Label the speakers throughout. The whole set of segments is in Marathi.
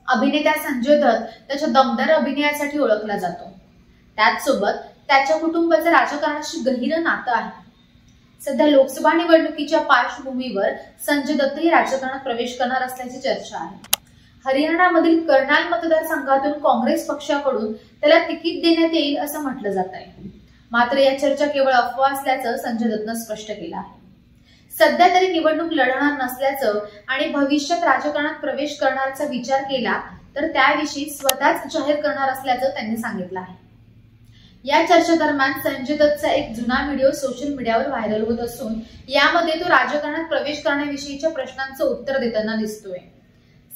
Speaker 1: अभिनेता संजय दत्त त्याच्या दमदार अभिनयासाठी ओळखला जातो. त्याचसोबत त्याच्या कुटुंबाचं राजकारणाशी गहिरं नातं आहे. सध्या लोकसभा निवडणुकीच्या पार्श्वभूमीवर संजय दत्त हे राजकारणात प्रवेश करणार असल्याची चर्चा आहे. हरियाणामधील कर्नाल मतदारसंघातून काँग्रेस पक्षाकडून त्याला तिकीट देण्यात येईल असं म्हटलं जात आहे. मात्र या चर्चा केवळ अफवा असल्याचं संजय दत्तनं स्पष्ट केलं आहे. सध्या तरी निवडणूक लढणार नसल्याचं आणि भविष्यात राजकारणात प्रवेश करण्याचा विचार केला तर त्याविषयी स्वतःच जाहीर करणार असल्याचं त्यांनी सांगितलं आहे. या चर्चेदरम्यान संजय दत्तचा एक जुना व्हिडिओ सोशल मीडियावर व्हायरल होत असून यामध्ये तो राजकारणात प्रवेश करण्याविषयीच्या प्रश्नांचं उत्तर देताना दिसतोय.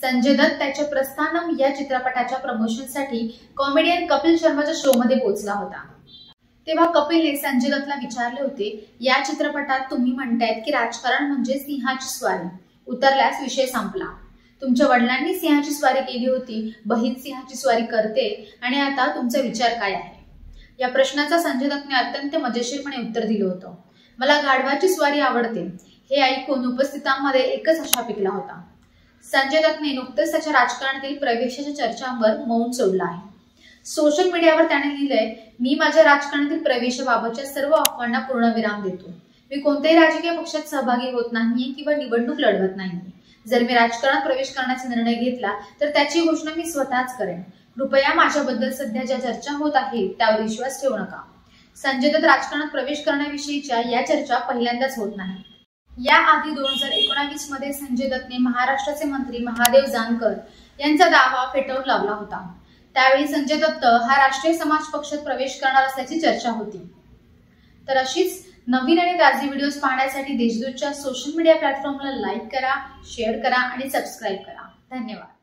Speaker 1: संजय दत्त त्याच्या प्रस्थानम या चित्रपटाच्या प्रमोशनसाठी कॉमेडियन कपिल शर्माच्या शो मध्ये पोहोचला होता. तेव्हा कपिलने संजय दत्तला विचारले होते, या चित्रपटात तुम्ही म्हणतायत की राजकारण म्हणजे सिंहाची स्वारी, उतरल्यास विषय संपला. तुमच्या वडिलांनी सिंहाची स्वारी केली होती, बहीण सिंहाची स्वारी करते आणि आता तुमचा विचार काय आहे? या प्रश्नाचा संजय दत्तने अत्यंत मजेशीरपणे उत्तर दिलं होतं. मला गाढवाची स्वारी आवडते. हे ऐकून उपस्थितांमध्ये एकच हशा पिकला होता. संजय दत्तने नुकतेच त्याच्या राजकारणातील प्रवेशाच्या चर्चांवर मौन सोडलं आहे. सोशल मीडियावर त्याने लिहिलंय, मी माझ्या राजकारणातील प्रवेशाबाबतच्या सर्व अफवांना पूर्णविराम देतो. मी कोणत्याही राजकीय पक्षात सहभागी होत नाहीये किंवा निवडणूक लढवत नाहीये. जर मी राजकारणात प्रवेश करण्याचा निर्णय घेतला तर त्याची घोषणा मी स्वतःच करेन. कृपया माझ्याबद्दल सध्या ज्या चर्चा होत आहेत त्यावर विश्वास ठेवू नका. संजय दत्त राजकारणात प्रवेश करण्याविषयीच्या या चर्चा पहिल्यांदाच होत नाही. याआधी 2019 मध्ये संजय दत्तने महाराष्ट्राचे मंत्री महादेव जानकर यांचा दावा फेटाळून लावला होता. त्यावेळी संजय दत्त हा राष्ट्रीय समाज पक्षात प्रवेश करणार असल्याची चर्चा होती. तर अशीच नवीन आणि ताजी व्हिडिओज पाहण्यासाठी देशदूतच्या सोशल मीडिया प्लॅटफॉर्मला लाईक करा, शेअर करा आणि सबस्क्राईब करा. धन्यवाद.